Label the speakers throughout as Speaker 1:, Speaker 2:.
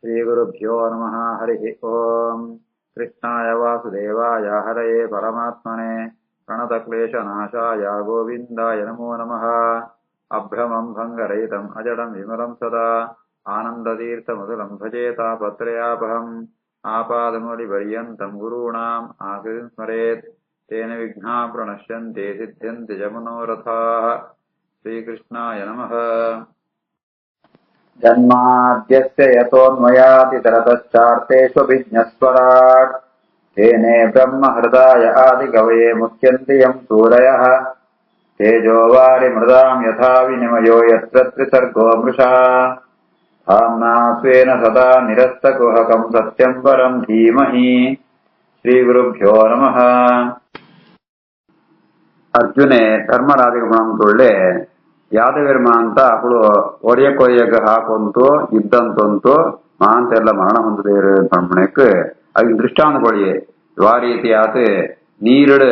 Speaker 1: श्रीगुरुभ्यो नमः। हरिः ओम्। कृष्णाय वासुदेवाय हरये परमात्मने प्रणतक्लेशनाशाय गोविन्दाय नमो नमः। अभ्रमम् भङ्गरहितम् अजडम् विमलम् सदा आनन्दतीर्थमधुरम् भजेतापत्रयापहम् आपादमौलिपर्यन्तम् गुरूणाम् आकृतिम् स्मरेत् तेन विघ्नाः प्रणश्यन्ते सिद्ध्यन्ति च मनोरथाः। श्रीकृष्णाय नमः। जन्माद्यस्य यतोऽन्वयातितरतश्चार्तेष्वभिज्ञस्वराट् तेने ब्रह्महृदाय आदिकवये मुह्यन्ति यम् सूरयः तेजो वारिमृदाम् यथा विनिमयो यत्र त्रिसर्गो मृषः धाम्ना स्वेन सदा निरस्तकुहकम् सत्यम् परम् धीमहि। श्रीगुरुभ्यो नमः। ಅರ್ಜುನೆ ಧರ್ಮರಾಜಗೆ ಯಾದವಿರ್ಮ ಅಂತ ಅವಳು ಒಡೆಯಕೊಯ್ಯಗ ಹಾಕೊಂತು ಇದ್ದಂತಂತು ಮಾಂತ ಎಲ್ಲ ಮರಣ ಹೊಂದದೇರು ಬ್ರಹ್ಮಣಕ್ಕೆ ಅవి ದೃಷ್ಟಾಂತಗೊಳಿಯೇ ಆ ರೀತಿಯಾದ ನೀರಡು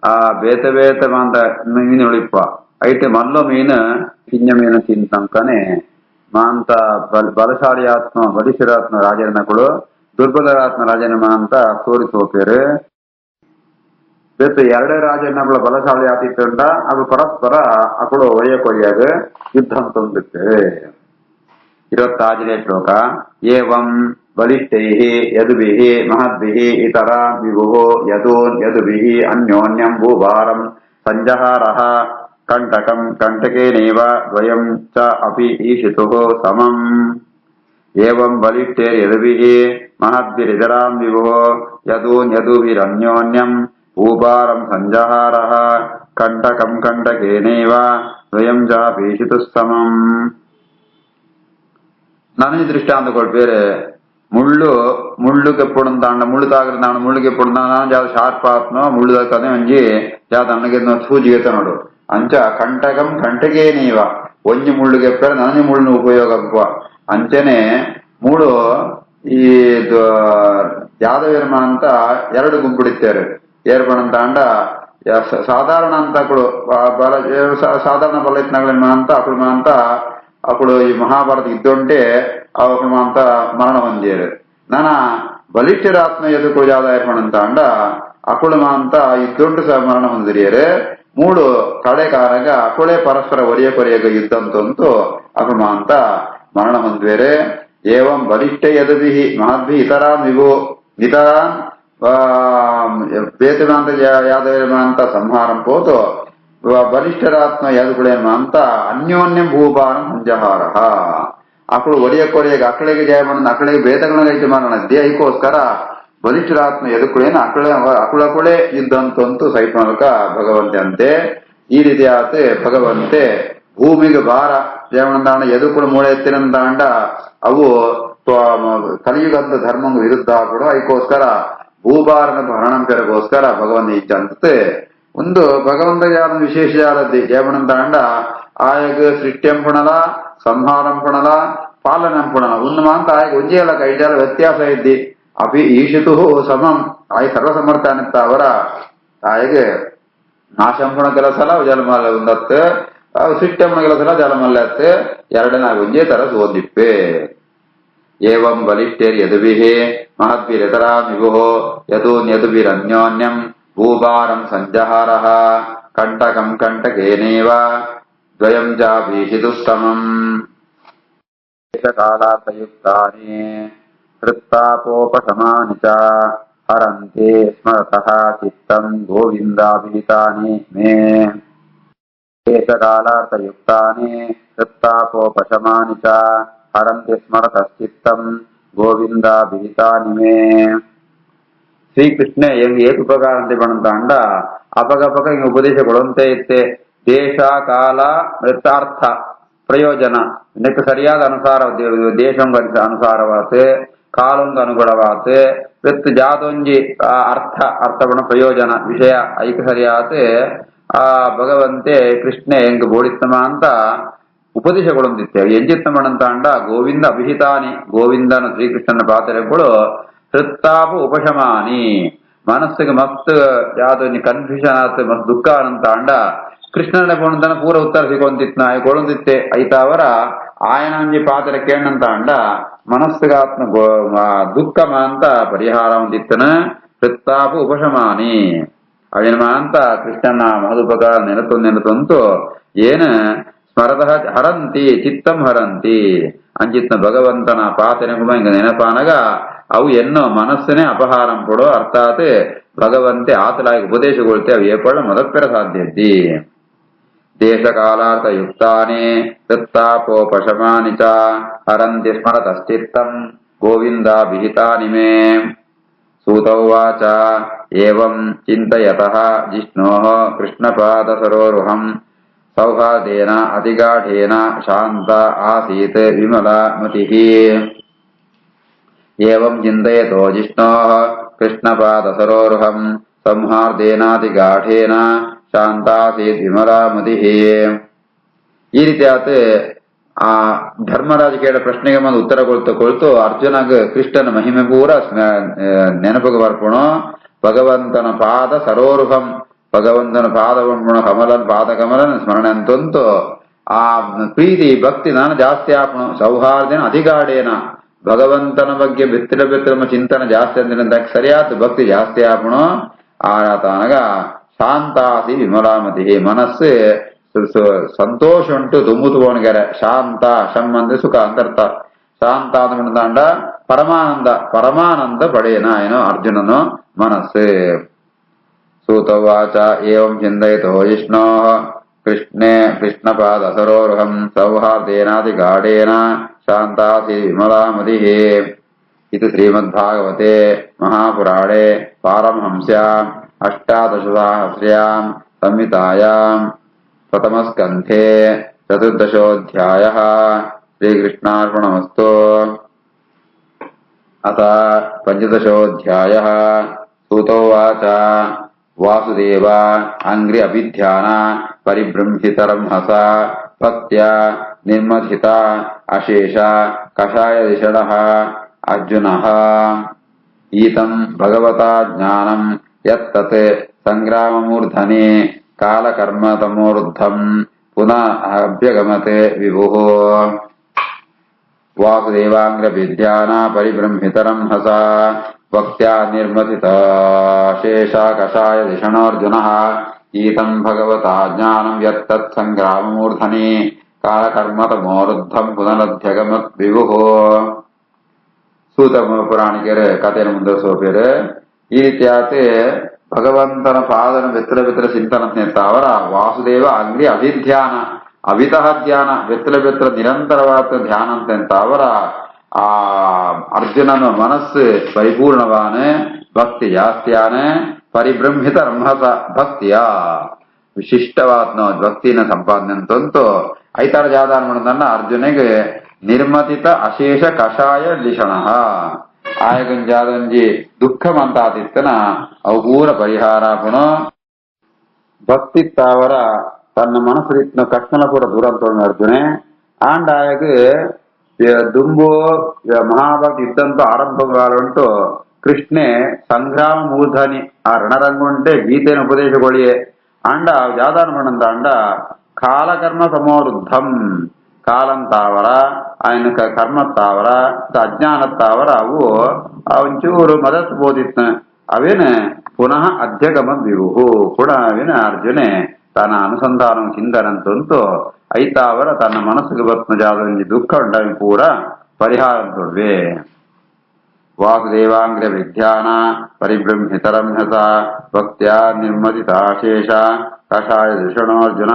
Speaker 1: ಆ ಬೇತ ಬೇತ ಮಾಂತ ಮೀನು ಉಳಿಪ ಐತೆ ಮಲ್ಲ ಮೀನು ಕಿಂಜ ಮೀನು ತಿಂತಂಕನೆ ಮಾಂತ ಬಲಶಾಲಿಯಾತ್ಮ ಬಲಿಶಿರಾತ್ಮ ರಾಜನಗಳು ದುರ್ಬಲರಾತ್ಮ ರಾಜನ ಮಾಂತ ತೋರಿಸಿ ಹೋಗ್ಯಾರು. ಎರಡೇ ರಾಜನಗಳ ಬಲಶಾಲಿ ಆತಿತ್ತಂಡ ಅದು ಪರಸ್ಪರ ಅಕಳು ಒಯ್ಯಕೊಯ್ಯಾಗ ಯುದ್ಧ ಅಂತಂದಿತ್ತು. 25ನೇ ಶ್ಲೋಕ. ಏವಂ ಬಲಿಷ್ಠೈಃ ಯದುಭಿಃ ಮಹದ್ಭಿಃ ಇತರ ವಿಭುಃ ಯದೂನ್ ಯದುಭಿಃ ಅನ್ಯೋನ್ಯಂ ಭೂಭಾರಂ ಸಂಜಹಾರಃ ಕಂಟಕಂ ಕಂಟಕೇನೈವ ದ್ವಯಂ ಚ ಅಪಿ ಈಶಿತುಃ ಸಮಂ. ಏವಂ ಬಲಿಷ್ಠೈರ್ಯದುಭಿಃ ಮಹದ್ಭಿರಿತರಾಂ ವಿಭುಃ ಯದೂನ್ ಯದುಭಿರನ್ಯೋನ್ಯಂ ಭೂಭಾರಂ ಸಂಜಹಾರಃ ಕಂಟಕಂ ಕಂಟಕೇನೈವ ದ್ವಯಂ ಚಾಪಿ ಈಶಿತುಃ ಸಮಂ. ನನಗೆ ದೃಷ್ಟಾಂತ ಕೊಡ್ಬೇರೆ ಮುಳ್ಳುಗೆ ಪುಡಂತಾಂಡ ಮುಳ್ಳು ತಾಗಿರ್ತಾಂಡ ಮುಳ್ಳುಗೆ ಪುಡಂತಾನ ಜಾದ ಶಾರ್ಪ್ ಆತ್ನೋ ಮುಳ್ಳು ತಾಕನೆ ಒಂಜಿ ಜಾದ ನನಗೆ ಸೂಜಿಗೆ ನೋಡು ಅಂಚ ಕಂಟಕಂ ಕಂಟಕೇನೈವ ಒಂಜಿ ಮುಳ್ಳುಗೆ ಪೇರ ನನಗೆ ಮುಳ್ಳಿನ ಉಪಯೋಗ ಅಂಚನೆ ಮೂಳು ಈ ಯಾದವಿರ್ಮ ಅಂತ ಎರಡು ಗುಂಪಿಡುತ್ತಾರೆ. ಏರ್ಪಣಂತ ಅಂಡ ಸಾಧಾರಣ ಅಂತ ಬಲ ಸಾಧಾರಣ ಬಲಯತ್ನಗಳ ಅಂತ ಅಕಳು ಅಂತ ಅಕಳು ಈ ಮಹಾಭಾರತ ಇದ್ದುಂಟೆ ಅವಳು ಅಂತ ಮರಣ ಹೊಂದಿಯರು. ನಾನ ಬಲಿಷ್ಠರಾತ್ಮ ಎದುಕು ಯಾವ್ದ ಏರ್ಪಣಂತ ಅಂಡ ಅಕಳು ಅಂತ ಇದ್ದುಂಟು ಸಹ ಮರಣ ಹೊಂದಿರಿಯರು. ಮೂಡು ಕಡೆ ಕಾರಾಗ ಅಕುಳೇ ಪರಸ್ಪರ ಒರಿಯಕೊರಿಯಾಗ ಯುದ್ಧ ಅಂತಂತೂ ಅಕಳು ಅಂತ ಮರಣ ಹೊಂದಿವೇರೆ. ಏವಂ ಬಲಿಷ್ಠ ಯದುಭಿಃ ಮಹದ್ಭಿಃ ಇತರಾನ್ ವಿಭೋ ಇತರಾನ್ ಬೇತನಾಂತ ಯಾದವೇರ್ಮ ಅಂತ ಸಂಹಾರಂ ಪೋತು ಬಲಿಷ್ಠರಾತ್ಮ ಯಾದಗುಳೇರ್ಮ ಅಂತ ಅನ್ಯೋನ್ಯಂ ಭೂಭಾರಂ ಸಂಜಹಾರ ಅಕಳು ಒಡೆಯಕೊಡೆಯಾಗ ಅಕಳಿಗೆ ಜಯ ಮಾಡ ಅಕಳಿಗೆ ಬೇತಗಳೈತೆ ಮಾಡೋಣ ದೇಹಕ್ಕೋಸ್ಕರ ಬಲಿಷ್ಠರಾತ್ಮ ಎದುಕುಳೇನ ಅಕುಳಕುಳೆ ಯುದ್ಧ ಅಂತಂತೂ ಸೈಟ್ ಮೂಲಕ ಭಗವಂತೆ ಅಂತೆ. ಈ ರೀತಿ ಆತೆ ಭಗವಂತೆ ಭೂಮಿಗೆ ಭಾರ ಜಯಮಣದಾಂಡ ಎದುಕುಳು ಮೂಳೆ ಎತ್ತಿನಂದಾಂಡ ಅವು ಕಲಿಯುಗದ ಧರ್ಮ ವಿರುದ್ಧ ಕೂಡ ಅದಕ್ಕೋಸ್ಕರ ಭೂಭಾರನ ಭರಣಂ ಪೆರಗೋಸ್ಕರ ಭಗವಂತ ಇಚ್ಚಂತೆ ಒಂದು ಭಗವಂತ ಯಾರ ವಿಶೇಷ ಜಾಲದ್ದಿ ಜಯಮಣದಾಂಡ ಆಯಗ ಸೃಷ್ಟ್ಯಂ ಪುಣಲ ಸಂಹಾರಂ ಪುಣಲ ಪಾಲನಂ ಪುಣಲ ಒಂದು ಮಾಂತ ಆಯಗ ಒಂಜೆಯಲ್ಲ ಕೈಜಾಲ ವ್ಯತ್ಯಾಸ ಇದ್ದಿ ಅಭಿ ಈಶಿತು ಸಮಂ ಆಯ ಸರ್ವಸಮರ್ಥಾನಿತ್ತ ಅವರ ಆಯಗೆ ನಾಶಂಪುಣ ಕೆಲಸಲ ಜಲಮಲ್ಲ ಒಂದತ್ತು ಸೃಷ್ಟ್ಯಂಪುಣ ಕೆಲಸಲ ಜಲಮಲ್ಲತ್ತು ಎರಡನೇ ಒಂಜೇ ತರ ಸೋದಿಪ್ಪೆ. ಏವಂ ಬಲಿಷ್ಠೇರ್ ಯದುಭಿಃ ಮಹದ್ಭಿರಿತರಾಂ ವಿಭುಃ ಯದೂನ್ ಯದುಭಿರನ್ಯೋನ್ಯಂ ಭೂಭಾರಂ ಸಂಜಹಾರಃ ಕಂಟಕಂ ಕಂಟಕೇನೈವ ದ್ವಯಂ ಚಾಪಿ ಈಶಿತುಃ ಸಮಂ. ದೇಶಕಾಲಾರ್ಥಯುಕ್ತಾನಿ ಹೃತ್ತಾಪೋಪಶಮಾನಿ ಚ ಹರಂತೆ ಸ್ಮರತಃ ಚಿತ್ತಂ ಗೋವಿಂದಾಭಿಹಿತಾನಿ ಮೇ. ದೇಶಕಾಲಾರ್ಥಯುಕ್ತಾನಿ ಹೃತ್ತಾಪೋಪಶಮಾನಿ ಚ ಹರಂತೆ ಸ್ಮರತಶ್ಚಿತ್ತಂ ಗೋವಿಂದಾಭಿಹಿತಾನಿ ಮೇ. ಶ್ರೀಕೃಷ್ಣ ಹೆಂಗ್ ಏಕ ಉಪಕಾರ ಅಂತ ಬಂತಾಂಡ ಅಪಗಪಕ ಹಿಂಗ ಉಪದೇಶ ಕೊಡುವಂತೆ ಇತ್ತೆ. ದೇಶ ಕಾಲ ವೃತ್ತಾರ್ಥ ಪ್ರಯೋಜನ ಇದಕ್ಕೆ ಸರಿಯಾದ ಅನುಸಾರ ದೇಶಂಗ ಅನುಸಾರವಾತ ಕಾಲಂಗ ಅನುಗುಣವಾತ ವಿತ್ ಜಾದೊಂಜಿ ಅರ್ಥಗುಣ ಪ್ರಯೋಜನ ವಿಷಯ ಐಕ ಸರಿಯಾತ ಆ ಭಗವಂತೆ ಕೃಷ್ಣ ಹೆಂಗ್ ಬೋಡಿತ್ತಮ ಅಂತ ಉಪದೇಶಗಳೊಂದಿತ್ತೇವೆ. ಎಂಜಿತ್ತಮಣಂತ ಅಂಡ ಗೋವಿಂದ ಅಭಿಹಿತಾನಿ ಗೋವಿಂದನ ಶ್ರೀಕೃಷ್ಣನ ಪಾತ್ರೆಗಳು ಹೃತ್ತಾಪ ಉಪಶಮಾನಿ ಮನಸ್ಸಿಗೆ ಮಸ್ತ್ ಯಾವ್ದು ಕನ್ಫ್ಯೂಷನ್ ಆತ ಮಸ್ತ್ ದುಃಖ ಅಂತ ಅಂಡ ಕೃಷ್ಣನ ಪೂರ್ಣ ಪೂರ ಉತ್ತರ ಸಿಗೊಂದಿತ್ ನಾಯಿ ಕೊಳೊಂದಿತ್ತೆ ಐತಾವರ ఆయన అని పాత్ర కేండంత అండ మనస్సుగాత్మ ದುಃಖಮಾಂತ ಪರಿಹಾರ ಹೊಂದಿತ್ತನ ಹೃತ್ತಾಪು ಉಪಶಮಾನಿ ಅವಿನಮಾಂತ ಕೃಷ್ಣನ ಮಹದುಪಕ ನೆನತೊಂತು ಏನ ಸ್ಮರತಃ ಹರಂತಿ ಚಿತ್ತಂ ಹರಂತಿ ಅಂಚಿತ್ನ ಭಗವಂತನ ಪಾತನೆಗುಮ ಇಂಗ ನೆನಪಾನಗ ಅವು ಎನ್ನೋ ಮನಸ್ಸನೇ ಅಪಹಾರಂ ಕೊಡೋ ಅರ್ಥಾತ್ ಭಗವಂತೆ ಆತಲಾಗಿ ಉಪದೇಶಗೊಳ್ತೆ ಅವು ಏಪಳ ಮೊದಪ್ಪೆರ ಸಾಧ್ಯತಿ ದೇಶಕಾಲಾರ್ಥ ಯುಕ್ತಾನಿ ತತ್ತಾಪೋಪಶಮಾನಿ ಚ ಹರಂತಿ ಸ್ಮರತಶ್ಚಿತ್ತಂ ಗೋವಿಂದ ವಿಹಿತಾನಿ ಮೇ ಸೂತ ಉವಾಚ ಏವಂ ಚಿಂತಯತಃ ಜಿಷ್ಣೋಃ ಕೃಷ್ಣಪಾದಸರೋರುಹಂ ಸೌಹಾರ್ದೇನ ಅತಿಗಾಢೇನ ಶಾಂತ ಆಸೀತ್ ವಿಮಲಾ ಮತಿಃ ಏವಂ ಚಿಂತಯತೋ ಜಿಷ್ಣೋಃ ಕೃಷ್ಣಪಾದಸರೋರುಹಂ ಸಂಹಾರ್ದೇನಾತಿಗಾಢೇನ ಶಾಂತಾಸೀತ್ ವಿಮಲಾ ಮತಿಃ. ಈ ರೀತಿ ಆತ ಆ ಧರ್ಮರಾಜ ಕೇಳ ಪ್ರಶ್ನೆಗೆ ಒಂದು ಉತ್ತರ ಕೊಳ್ತು ಅರ್ಜುನಗ ಕೃಷ್ಣನ ಮಹಿಮೆ ಪೂರ ನೆನಪಗೆ ಬರ್ಪಣೋ ಭಗವಂತನ ಪಾದ ಸರೋರುಹಂ ಭಗವಂತನ ಪಾದವನ್ನು ಕಮಲನ್ ಪಾದ ಕಮಲನ್ ಸ್ಮರಣೆ ಅಂತಂತು ಆ ಪ್ರೀತಿ ಭಕ್ತಿ ನಾನು ಜಾಸ್ತಿ ಆಪಣು ಸೌಹಾರ್ದೇನ ಅಧಿಗಾಢೇನ ಭಗವಂತನ ಬಗ್ಗೆ ಬೆತ್ತಿರ ಚಿಂತನೆ ಜಾಸ್ತಿ ಅಂದಿನ ಸರಿಯಾದ ಭಕ್ತಿ ಜಾಸ್ತಿ ಆಪಣು ಆತನಗ ಶಾಂತಾಸಿ ವಿಮಲಾಮತಿ ಮನಸ್ಸು ಸಂತೋಷ ಉಂಟು ತುಂಬುತುವಣಗೆರೆ ಶಾಂತ ಶಮ್ ಅಂದ್ರೆ ಸುಖ ಅಂತರ್ಥ ಶಾಂತ ಅಂದ ಪರಮಾನಂದ ಪಡೆಯನ ಏನೋ ಅರ್ಜುನನು ಮನಸ್ಸು. ಸೂತವಾಚ ಏವಂ ಚಿಂತಯಿತೋ ವಿಷ್ಣೋ ಕೃಷ್ಣಪಾದ ಸರೋರುಹಂ ಸೌಹಾರ್ದೇನಾತಿ ಗಾಢೇನ ಶಾಂತಾಸಿ ವಿಮಲಾಮತಿ. ಇದು ಶ್ರೀಮದ್ಭಾಗವತೆ ಮಹಾಪುರಾಣೆ ಪಾರಮಹಂಸ್ಯಾಂ ಅಷ್ಟಾದಶಸಹಸ್ರ್ಯಾಂ ಸಂಹಿತಾಯಾಂ ಪ್ರಥಮಸ್ಕಂಧೆ ಚತುರ್ದಶೋऽಧ್ಯಾಯಃ. ಶ್ರೀಕೃಷ್ಣಾರ್ಪಣಮಸ್ತು. ಅಥ ಪಂಚದಶೋऽಧ್ಯಾಯಃ. ಸೂತೋವಾಚ ವಾಸುದೇವ ಅಂಗ್ರಿ ಅಭಿಧ್ಯಾನ ಪರಿಬೃಂಹಿತರಂ ಹಸ ಭಕ್ತ್ಯಾ ನಿರ್ಮಥಿತ ಅಶೇಷ ಕಷಾಯದಿಷಣಃ ಅರ್ಜುನಃ ಈತಂ ಭಗವತಾ ಜ್ಞಾನಂ ಯತ್ತತ್ ಸಂಗ್ರಾಮಮೂರ್ಧನೆ ಕಾಲಕರ್ಮತಮೋರ್ಧಂ ಪುನಃ ಅಭ್ಯಗಮತೆ ವಿಭುಃ. ವಾಸುದೇವಾಂಗ್ರಭಿಧ್ಯಾನ ಪರಿಬೃಂಹಿತರಂ ಹಸ ಭಕ್ತ್ಯಾ ನಿರ್ಮಥಿತ ಶೇಷ ಕಷಾಯದಿಷಣೋರ್ಜುನಃ ಈತಂ ಭಗವತಾ ಜ್ಞಾನಂ ಯತ್ತತ್ ಸಂಗ್ರಾಮಮೂರ್ಧನೆ ಕಾಲಕರ್ಮತಮೋರ್ಧಂ ಪುನರಭ್ಯಗಮತ್ ವಿಭುಃ. ಸೂತ ಪುರಾಣಿಕರ ಕಥೆಯನ್ನು ಮುಂದುವರಿಸುವ ಈ ರೀತಿಯಾಗಿ ಭಗವಂತನ ಪಾದನ ಬೆತ್ತಲ ಚಿಂತನೆ ಅವರ ವಾಸುದೇವ ಅಂಗ್ರಿ ಅಭಿಧ್ಯಾನ ಅವಿತಃ ಧ್ಯಾನ ಬೆತ್ತಲ ನಿರಂತರವಾದ ಧ್ಯಾನ ಅಂತ ಅವರ ಆ ಅರ್ಜುನನ ಮನಸ್ಸು ಪರಿಪೂರ್ಣವಾನ ಭಕ್ತಿ ಜಾಸ್ತಿಯಾನ ಪರಿಬ್ರಹ್ಮಿತ ರಂಹಸ ಭಕ್ತಿಯ ವಿಶಿಷ್ಟವಾದ ಭಕ್ತಿನ ಸಂಪಾದನೆ ಅಂತಂತೂ ಐತಾರ ಜಾದಾನ ಮಾಡೋದನ್ನ ಅರ್ಜುನಿಗೆ ನಿರ್ಮತಿತ ಅಶೇಷ ಕಷಾಯ ಲಿಷಣ ಆಯಗಂಜಾದಂಜಿ ದುಃಖಮಂತಾತಿತ್ತನ ಅವು ಪೂರ ಪರಿಹಾರ ಪುಣ ಭಕ್ತಿ ತಾವರ ತನ್ನ ಮನಸ್ಸು ರೀತಿನ ಕೃಷ್ಣನ ಪೂರ ದೂರ ಅಂತ ಅರ್ಜುನೆ ಆಂಡ್ ಆಯಗ ದುಂಬು ಮಹಾಭಕ್ತಿ ಇದ್ದಂತ ಆರಂಭಗಾಲುಂಟು ಕೃಷ್ಣೆ ಸಂಗ್ರಾಮ ಮೂರ್ಧನಿ ಆ ರಣರಂಗುಂಟೆ ಗೀತೆಯನ್ನು ಉಪದೇಶಗೊಳಿಯೇ ಅಂಡ ಜಾದಾನ ಮಾಡಂತ ಅಂಡ ಕಾಲಕರ್ಮ ಸಮೋರುದ್ಧಂ ಕಾಲಂತಾವರ ఆయన ಕರ್ಮತ್ತಾವರ ಅಜ್ಞಾನತ್ತಾವರ ಅವು ಒಂಚೂರು ಮದತ್ ಬೋದಿತ್ನ ಅವೇನ ಪುನಃ ಅಧ್ಯಗಮದ್ ವಿಭು ಕೂಡ ಅವೇನ ಅರ್ಜುನೆ ತನ್ನ ಅನುಸಂಧಾನ ಚಿಂತನಂತಂತೂ ಐತಾವರ ತನ್ನ ಮನಸ್ಸಿಗೆ ಬತ್ನ ಜಾದ ದುಃಖ ಉಂಟಾಗಿ ಪೂರ ಪರಿಹಾರ ತೊಡ್ವೆ. ವಾಸುದೇವಾಂಗ್ರ ವಿಧ್ಯಾನ ಪರಿಬ್ರಹ್ಮಿತರಂ ಹಸ ಭಕ್ತ್ಯಾ ನಿರ್ಮದಿತಾಶೇಷ ಕಷಾಯ ಧೃಷಣೋರ್ಜುನ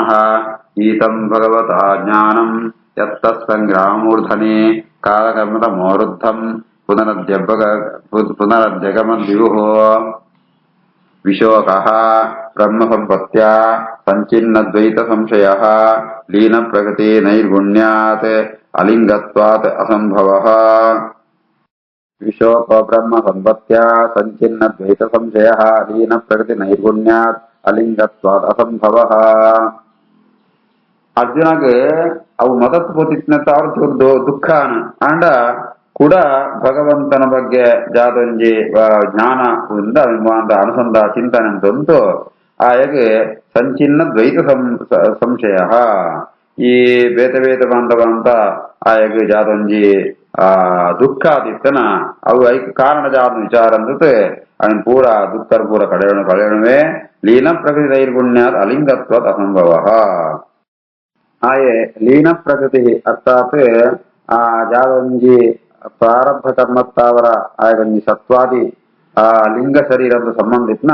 Speaker 1: ಈತಂ ಭಗವತಾ ಜ್ಞಾನಂ ಯತ್ತತ್ಸಂಗ್ರಾಮೂರ್ಧನೆ ಕಾಲಕರ್ಮತಮೋರುದ್ಧಂ ಪುನರದ್ಯಗಮದ್ವಿಭುಃ. ವಿಶೋಕಃ ಬ್ರಹ್ಮ ಸಂಪತ್ತ್ಯಾ ಸಂಚಿನ್ನದ್ವೈತ ಸಂಶಯಃ ಲೀನ ಪ್ರಗತಿ ನೈರ್ಗುಣ್ಯಾತ್ ಅಲಿಂಗತ್ವಾತ್ ಅಸಂಭವಃ. ವಿಶೋಕ ಬ್ರಹ್ಮ ಸಂಪತ್ತ್ಯಾ ಸಂಚಿನ್ನದ್ವೈತ ಸಂಶಯಃ ಲೀನ ಪ್ರಗತಿ ನೈರ್ಗುಣ್ಯಾತ್ ಅಲಿಂಗತ್ವಾತ್ ಅಸಂಭವಃ. ಅರ್ಜುನಗೆ ಅವು ಮದತ್ ಪೋತಿತ್ನತ್ತ ಅವ್ರ ದುಃಖಾನ ಅಂಡ ಕೂಡ ಭಗವಂತನ ಬಗ್ಗೆ ಜಾದೊಂಜಿ ಜ್ಞಾನ ಅನುಸಂಧ ಚಿಂತನೆ ಅಂತಂತು ಆಯಗೆ ಸಂಚಿನ್ನ ದ್ವೈತ ಸಂಶಯ ಈ ಬೇತೆ ಬೇತೆ ಬಂತ ಆಯಗ ಜಾದೊಂಜಿ ದುಃಖ ಆದಿತ್ತನ ಅವು ಐಕ್ ಕಾರಣ ಜಾದ ವಿಚಾರ ಅಂದತೆ ಅವನ್ ಪೂರ ದುಃಖರ್ ಪೂರ ಕಳೆಯಣವೇ ಲೀನ ಪ್ರಕೃತಿ ನೈರ್ಗುಣ್ಯಾತ್ ಅಲಿಂಗತ್ವತ್ ಅಸಂಭವ ಆಯೆ ಲೀನ ಪ್ರಕೃತಿ ಅರ್ಥಾತ್ ಆ ಜಾದೊಂಜಿ ಪ್ರಾರಬ್ಧ ಕರ್ಮತ್ತಾವರ ಆಯಗೊಂಜಿ ಸತ್ವಾದಿ ಆ ಲಿಂಗ ಶರೀರದ ಸಂಬಂಧಿತ್ನ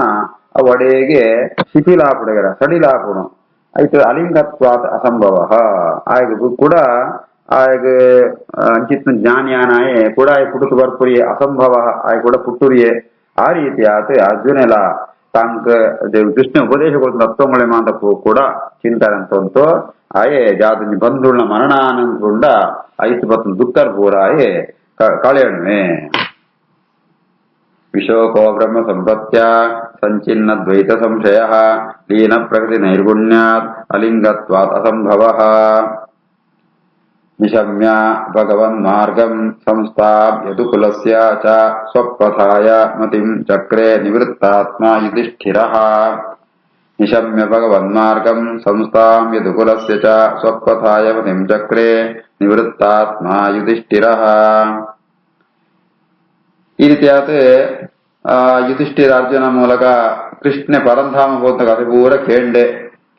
Speaker 1: ಅವು ಅಡೆಗೆ ಶಿಥಿಲಾಪುಡೆಗರ ಸಡಿಲಾಪುಣು ಐತೆ ಅಲಿಂಗತ್ವಾತ್ ಅಸಂಭವ ಆಯಗ ಕೂಡ ಆಯಗ ಅಂಚಿತ್ನ ಜ್ಞಾನಿಯಾನಾಯೆ ಕೂಡ ಪುಟುಕು ಬರ್ಪುರಿಯೆ ಅಸಂಭವ ಆಯ ಕೂಡ ಪುಟ್ಟುರಿಯೆ ಆ ರೀತಿ ಆತ ಅರ್ಜುನೆಲ ತಾಂಕ ಕೃಷ್ಣ ಉಪದೇಶ ಕೊಡ್ತ ತತ್ವಗಳೇ ಮಾತ ಕೂಡ ಚಿಂತನೆ ಅಂತಂತು ಆಯೆ ಜಾತಿ ಬಂಧುಳ್ಳ ಮರಣಾನಂದಗೊಂಡ ಐತು ಬತ್ತ ದುಃಖರ್ ಪೂರ ಆಯೆ ಕಳೆಯಣವೆ ವಿಶೋಕೋ ಬ್ರಹ್ಮ ಸಂಪತ್ಯ ಸಂಚಿನ್ನ ದ್ವೈತ ಸಂಶಯ ಲೀನ ಪ್ರಕೃತಿ ನೈರ್ಗುಣ್ಯಾತ್ ಅಲಿಂಗತ್ವಾತ್ ಅಸಂಭವ ನಿಶಮ್ಯ ಭಗವನ್ ಮಾರ್ಗಂ ಸಂಸ್ಥಾಪ್ ಯದುಕುಲಸ್ಯ ಚ ಸ್ವಪಥಾಯ ಮತಿಂ ಚಕ್ರೆ ನಿವೃತ್ತಾತ್ಮ ಯುಧಿಷ್ಠಿರಃ ನಿಶಮ್ಯ ಭಗವನ್ ಮಾರ್ಗಂ ಸಂಸ್ಥಾಂ ಯದುಕುಲಸ್ಯ ಚ ಸ್ವಪಥಾಯ ಮತಿಂ ಚಕ್ರೆ ನಿವೃತ್ತಾತ್ಮ ಯುಧಿಷ್ಠಿರಃ ಈ ರೀತಿಯಾದ ಯುಧಿಷ್ಠಿರ ಅರ್ಜುನ ಮೂಲಕ ಕೃಷ್ಣ ಪರಂಧಾಮ ಹೋದ ಕಥೆ ಪೂರ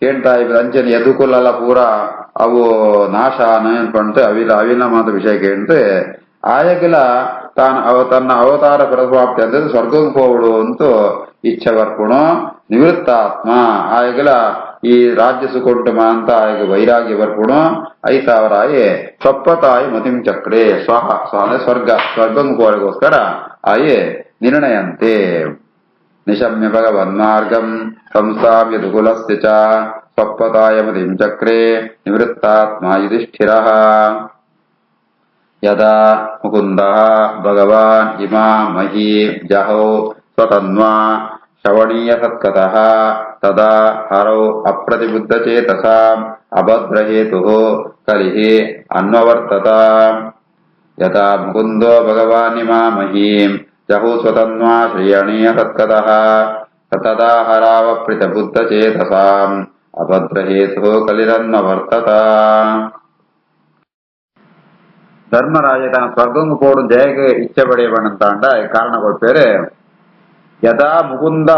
Speaker 1: ಕೇಳ್ತಾ ಇದ್ರು ಅಂಚನೆ ಎದುಕುಲ್ಲ ಪೂರ ಅವು ನಾಶ ಅನ್ಕೊಂಡೆ ಅವಿಲ ಮಾತ ವಿಷಯ ಕೇಳ್ತೆ ಆಯಗಲ ತನ್ನ ಅವತಾರ ಪ್ರಭಾಪ್ತಿ ಅಂದ್ರೆ ಸ್ವರ್ಗಂ ಹೋವಳು ಅಂತೂ ಇಚ್ಛೆ ಬರ್ಪುಣು ನಿವೃತ್ತಾತ್ಮ ಆಯಗಲ ಈ ರಾಜ್ಯ ಸುಕೊಂಟು ಅಂತ ಆಯಗ ವೈರಾಗ್ಯ ಬರ್ಪುಣು ಐತ ಅವರಾಯೆ ಸ್ವಪ್ಪತಾಯಿ ಮತಿಂ ಚಕ್ರೆ ಸ್ವರ್ಗಂ ಹೋಳಿಗೋಸ್ಕರ ಆಯೆ ನಿರ್ಣಯಂತೆ ನಿಶಮ್ಯ ಭಗವನ್ ಮಾರ್ಗಂ ಸಂಸ್ಥಾಪ್ಯ ದುಕುಲಸ್ಯ ಚ ಸ್ವಪ್ಪತಾಯ ಮತಿಂ ಚಕ್ರೆ ನಿವೃತ್ತಾತ್ಮ ಯುಧಿಷ್ಠಿರಃ ಯದಾ ಮುಕುಂದಃ ಭಗವಾನ್ ಇಮಾ ಮಹೀ ಜಹೌ ಸ್ವತನ್ವಾ ಶ್ರವಣೀಯ ಸತ್ಕತಃ ತದಾ ಹರೌ ಅಪ್ರತಿಬುದ್ಧಚೇತಸಾಂ ಅಭದ್ರಹೇತುಃ ಕಲಿಃ ಅನ್ವವರ್ತತ ಯದಾ ಮುಕುಂದೋ ಭಗವಾನ್ ಇಮಾ ಮಹೀಂ ಜಹೌ ಸ್ವತನ್ವಾ ಶ್ರೇಯಣೀಯ ಸತ್ಕತಃ ತದಾ ಹರಾವಪ್ರತಿಬುದ್ಧಚೇತಸಾಂ ಅಭದ್ರಹೇತುಃ ಕಲಿರನ್ವವರ್ತತ ಧರ್ಮರಾಜ ತನ್ನ ಸ್ವರ್ಗಂಗು ಪೋಡು ಜಯಗೆ ಇಚ್ಛೆ ಪಡೆಯಬಣ್ಣಂತಾಂಡ ಕಾರಣ ಕೊಡ್ಪೇರೆ ಯದಾ ಮುಕುಂದ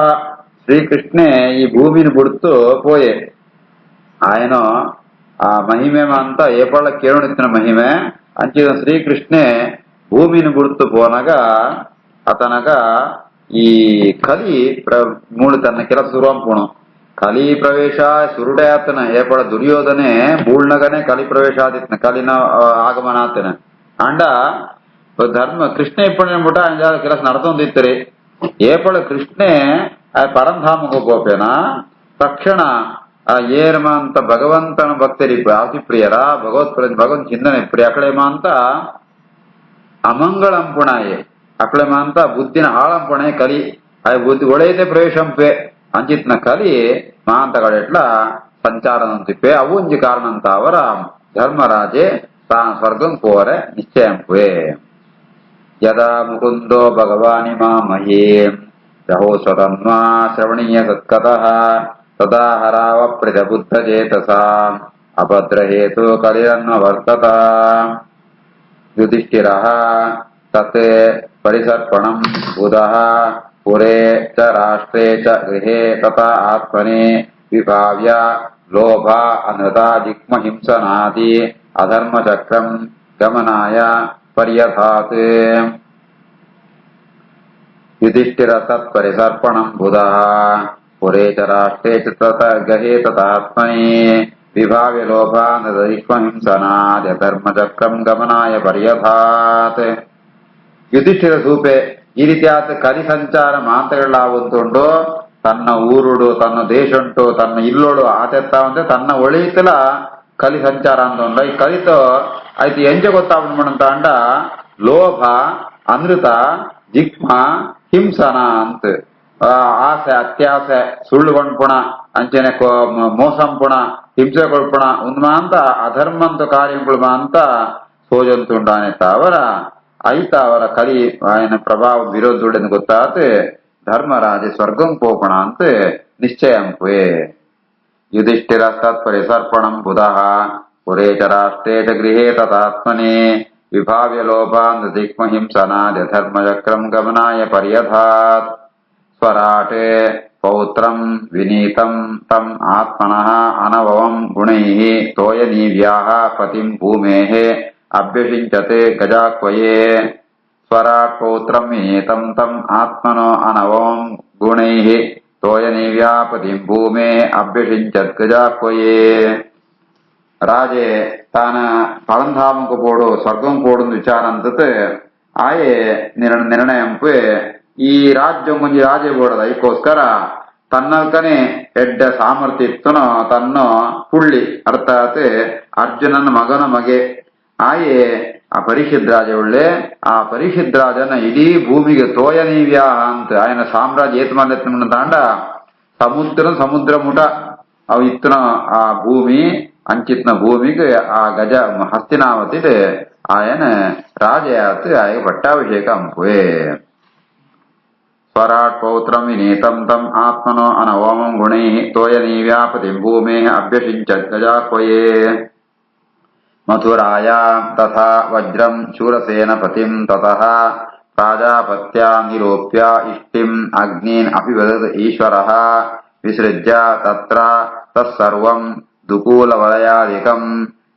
Speaker 1: ಶ್ರೀಕೃಷ್ಣೆ ಈ ಭೂಮಿನ ಬಿಡ್ತು ಪೋಯೆ ಆಯನೋ ಆ ಮಹಿಮೆ ಅಂತ ಏಪಳ ಕೇಳುಣಿತ್ತಿನ ಮಹಿಮೆ ಅಂಚಿನ ಶ್ರೀಕೃಷ್ಣೆ ಭೂಮಿನ ಬಿಡ್ತು ಪೋನಾಗ ಅತನಗ ಈ ಕಲಿ ಮೂಳು ತನ್ನ ಕೆಲಸ ಶುರುವಂಪುಣು ಕಲಿ ಪ್ರವೇಶ ಸುರುಡೆ ಆತನ ಏಪಳ ದುರ್ಯೋಧನೆ ಬೂಳ್ನಗನೆ ಕಲಿ ಪ್ರವೇಶ ಆದಿತ್ನ ಕಲಿನ ಆಗಮನ ಆತನ ಅಂಡ ಧರ್ಮ ಕೃಷ್ಣ ಇಪ್ಪಣೆ ಬಿಟ್ಟ ಕೆಲಸ ನಡ್ದೊಂದಿತ್ತರಿ ಏಪಳ ಕೃಷ್ಣೆ ಪರಂಧಾಮಗ ಗೋಪೇನ ತಕ್ಷಣ ಏರ್ಮ ಅಂತ ಭಗವಂತನ ಭಕ್ತರಿ ಆತಿ ಪ್ರಿಯರ ಭಗವನ್ ಚಿಂತನೆ ಪ್ರಿಯ ಅಕಳೆಮ ಅಂತ ಅಮಂಗಳಂಪುಣಾಯೆ ಅಕಳೆಮ ಅಂತ ಬುದ್ಧಿನ ಹಾಳಂಪುಣೆ ಕಲಿ ಬುದ್ಧಿ ಒಳ್ಳೆಯದೇ ಪ್ರವೇಶಂಪೆ ಅಂಚಿತ್ನ ಕಲಿ ಮಾಂತಗಳೆಟ್ಲ ಸಂಚಾರನಂತಿಪ್ಪೆ ಅವೊಂಜಿ ಕಾರಣ ಅಂತ ಅವರ ಧರ್ಮರಾಜೆ ತಾನು ಸ್ವರ್ಗಂ ಪೋರೆ ನಿಶ್ಚಯಂಪುವೆ ಯದಾ ಮುಕುಂದೋ ಭಗವಾನಿಮಾ ಮಹೀಂ ಜಹೋ ಸ್ವತನ್ವಾ ಶ್ರವಣೀಯ ಸತ್ಕತಃ ತದಾ ಹರಾವ ಪ್ರತಿಬುದ್ಧಚೇತಸಾಂ ಅಭದ್ರಹೇತು ಕಲಿರನ್ವವರ್ತತ ಯುಧಿಷ್ಠಿರಃ ತತ್ ಪರಿಸರ್ಪಣಂ ಬುಧಃ ಪುರೇ ಚ ರಾಷ್ಟ್ರೇ ಚ ಗೃಹೇ ತಥಾ ಆತ್ಮನೆ ವಿಭಾವ್ಯ ಲೋಭ ಅನೃತಾ ಜಿಗ್ಮ ಹಿಂಸನಾದಿ ಅಧರ್ಮಚಕ್ರಂ ಗಮನಾಯ ಪರ್ಯಥಾತ್ ಯುಧಿಷ್ಠಿರ ತತ್ ಪರಿಸರ್ಪಣಂ ಬುಧಃ ಪುರೇ ಚ ರಾಷ್ಟ್ರೇ ಚ ತಥಾ ಗೃಹೇ ತಥಾ ಆತ್ಮನೆ ವಿಭಾವ್ಯ ಲೋಭ ಅನೃತಾ ಜಿಗ್ಮ ಹಿಂಸನಾದಿ ಅಧರ್ಮಚಕ್ರಂ ಗಮನಾಯ ಪರ್ಯಥಾತ್ ಯುಧಿಷ್ಠಿರ ಸೂಪೆ ಈ ರೀತಿಯಾದ ಕಲಿ ಸಂಚಾರ ಮಾತುಗಳಾಗುತ್ತುಂಡು ತನ್ನ ಊರುಡು ತನ್ನ ದೇಶ ಉಂಟು ತನ್ನ ಇಲ್ಲೋಡು ಆತೆತ್ತ ಅಂದ್ರೆ ತನ್ನ ಒಳಿತಲ ಕಲಿ ಸಂಚಾರ ಅಂತಂಡ ಈ ಕಲಿತು ಆಯ್ತು ಎಂಜ ಗೊತ್ತಾಗ್ಬಿಡ್ಮಂತ ಅಂಡ ಲೋಭ ಅನೃತ ಜಿಗ್ಮ ಹಿಂಸನ ಅಂತ ಆಸೆ ಅತ್ಯಾಸೆ ಸುಳ್ಳು ಕೊಂಡ್ಪುಣ ಅಂಚನೆ ಮೋಸಂಪುಣ ಹಿಂಸೆ ಕೊಡ್ಪುಣ ಉಂದ್ ಅಂತ ಅಧರ್ಮಂತ ಕಾರ್ಯಗಳು ಅಂತ ಸೋಜಂತುಂಡಾನೆತ್ತ ಅವರ ಐತ ಅವರ ಕಲಿ ఆయన ಪ್ರಭಾವ ವಿರೋಧುಡೆಂದು ಗೊತ್ತಾತ ಧರ್ಮರಾಜ ಸ್ವರ್ಗಂ ಪೋಪಣ ಅಂತ ನಿಶ್ಚಯಂಪುವೆ ಯುಧಿಷ್ಠಿರ ತತ್ ಪರಿಸರ್ಪಣಂ ಬುಧಃ पुरे च राष्ट्रे च गृहे तथात्मने विभाव्य लोपान् दिग्महिंसनाद्यधर्मचक्रम् गमनाय पर्यधात् स्वराटे पौत्रम् विनीतम् तम् आत्मनः अनववम् गुणैः तोयनीव्याः पतिम् भूमेः अभ्यषिञ्चते गजाक्वये स्वराट् पौत्रम् विनीतम् तम् आत्मनो अनववम् गुणैः तोयनीव्याः पतिम् भूमेः अभ्यषिञ्चत् गजाक्वये ರಾಜೆ ತಾನ ಪರಂಧಾಮಕ್ಕೆ ಪೋಡು ಸ್ವರ್ಗಂ ಪೋಡು ವಿಚಾರ ಅಂತತ್ ಆಯೆ ನಿರ್ಣಯಂಪು ಈ ರಾಜ್ಯ ಮುಂಜಿ ರಾಜೆ ಬೋಡದ ಇದಕ್ಕೋಸ್ಕರ ತನ್ನಲ್ಕನೆ ಎಡ್ಡ ಸಾಮರ್ಥ್ಯ ಇತ್ತನೋ ತನ್ನ ಪುಳ್ಳಿ ಅರ್ಥಾತ್ ಅರ್ಜುನನ ಮಗನ ಮಗೆ ಆಯೆ ಆ ಪರಿಷದ್ ರಾಜ ಒಳ್ಳೆ ಆ ಪರಿಷದ್ ರಾಜನ ಇಡೀ ಭೂಮಿಗೆ ತೋಯನೀವ್ಯಾ ಅಂತ ఆయన ಸಾಮ್ರಾಜ್ಯ ಏತ್ ಮಾಡ್ಲತ್ತ ತಾಂಡ ಸಮುದ್ರ ಮುಟ ಅವು ಇತ್ತನ ಆ ಭೂಮಿ ಅಂಚಿತ್ನ ಭೂಮಿಗೆ ಆ ಗಜ ಹಸ್ತಿನಾವತಿಡ್ ಆಯನ ರಾಜಯಾತ್ ಆಯ ಪಟ್ಟಾಭಿಷೇಕ ಅಂಪುವೆ ಸ್ವರಾಟ್ ಪೌತ್ರಂ ವಿನೀತಂ ತಂ ಆತ್ಮನೋ ಅನವಮಂ ಗುಣೈ ತೋಯನೀವ್ಯಾಪತಿಂ ಭೂಮೇ ಅಭ್ಯಷಿಂಚತ್ ಗಜಾಕ್ವಯೇ ಮಥುರಾಯಾಂ ತಥಾ ವಜ್ರಂ ಶೂರಸೇನಪತಿಂ ತತಃ ಪ್ರಾಜಾಪತ್ಯಾ ನಿರೂಪ್ಯ ಇಷ್ಟಿಂ ಅಗ್ನೀನ್ ಅಪಿವದತ್ ಈಶ್ವರಃ ವಿಸೃಜ್ಯ ತತ್ರ ತತ್ಸರ್ವಂ ದುಕೂಲವಲಯಾದಿಕಂ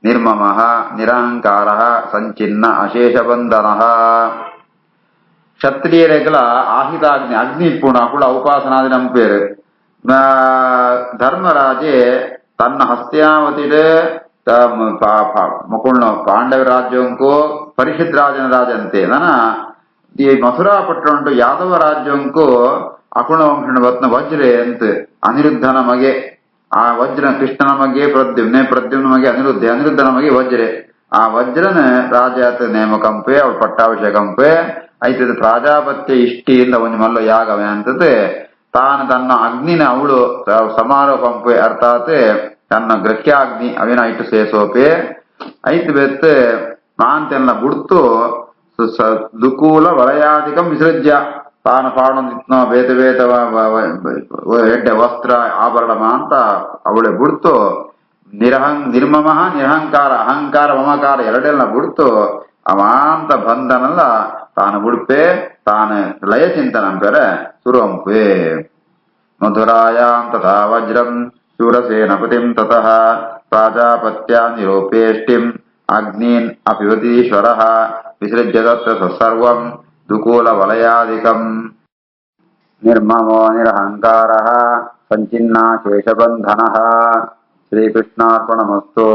Speaker 1: ನಿರ್ಮಮಃ ನಿರಹಂಕಾರಃ ಸಂಚಿನ್ನ ಅಶೇಷಬಂಧನಃ ಕ್ಷತ್ರಿಯರೆಗಳ ಆಹಿತಾಗ್ನಿ ಅಗ್ನಿ ಪುಣ ಕೂಡ ಉಪಾಸನಾದಿ ನಮ್ಮ ಪೇರು ಧರ್ಮರಾಜೆ ತನ್ನ ಹಸ್ತಿನಾವತಿಡೆ ಮುಕುಳ್ನ ಪಾಂಡವ ರಾಜ್ಯಂಕೋ ಪರಿಷತ್ ರಾಜನ ರಾಜಂತೆ ನನ ಈ ಮಥುರಾ ಪಟ್ಟಣ ಯಾದವ ರಾಜ್ಯಂಕೋ ಅಕುಣ ವಂಶನ ವಜ್ರೆ ಅಂತ ಅನಿರುದ್ಧನ ಮಗೆ ಆ ವಜ್ರ ಕೃಷ್ಣನ ಮಗೆ ಪ್ರದ್ಯುಮ್ನ ಮಗೆ ಅನಿರುದ್ಧನ ಮಗೆ ವಜ್ರೆ ಆ ವಜ್ರನ ರಾಜಾತ ನೇಮಕಂಪೆ ಅವಳು ಪಟ್ಟಾಭಿಷೇಕಂಪೆ ಐತದ ಪ್ರಾಜಾಪತ್ಯ ಇಷ್ಟಿಯಿಂದ ಒಂದು ಮಲ್ಲ ಯಾಗವೇ ಅಂತದೆ ತಾನು ತನ್ನ ಅಗ್ನಿನ ಅವಳು ಸಮಾರೋಪಂಪೆ ಅರ್ಥಾತ್ ತನ್ನ ಗ್ರಹ್ಯಾಗ್ನಿ ಅವೇನ ಐಟು ಸೇಸೋಪೆ ಐತು ಬೆತ್ತ ಮಾಂತೆಲ್ಲ ಬಿಡ್ತು ದುಕೂಲ ವಲಯಾಧಿಕಂ ವಿಸೃಜ್ಯ ತಾನು ಪಾಡೊಂದಿತ್ನೋ ಬೇತ ಎಡ್ಡ ವಸ್ತ್ರ ಆಭರಣ ಅಂತ ಅವಳೆ ಬಿಡ್ತು ನಿರ್ಮಮಃ ನಿರಹಂಕಾರ ಅಹಂಕಾರ ಮಮಕಾರ ಎರಡೆಲ್ಲ ಬಿಡ್ತು ಅವಾಂತ ಬಂಧನಲ್ಲ ತಾನು ಬಿಡ್ಪೆ ತಾನು ಲಯ ಚಿಂತನಂಪೆರೆ ಸುರಂಪೆ ಮಧುರಾಯಾಂ ತಥಾ ವಜ್ರಂ ಶೂರಸೇನಪತಿಂ ತತಃ ಪ್ರಾಜಾಪತ್ಯಾ ನಿರೂಪೇಷ್ಟಿಂ ಅಗ್ನೀನ್ ಅಪಿವತೀಶ್ವರಃ ವಿಸೃಜ್ಯ ತತ್ರ ಸರ್ವಂ ದುಕೂಲ ವಲಯಾದಿಕಂ ನಿರ್ಮಮೋ ನಿರಹಂಕಾರಃ ಸಂಚಿನ್ನಾ ಶೇಷಬಂಧನಃ ಶ್ರೀಕೃಷ್ಣಾರ್ಪಣಮಸ್ತು.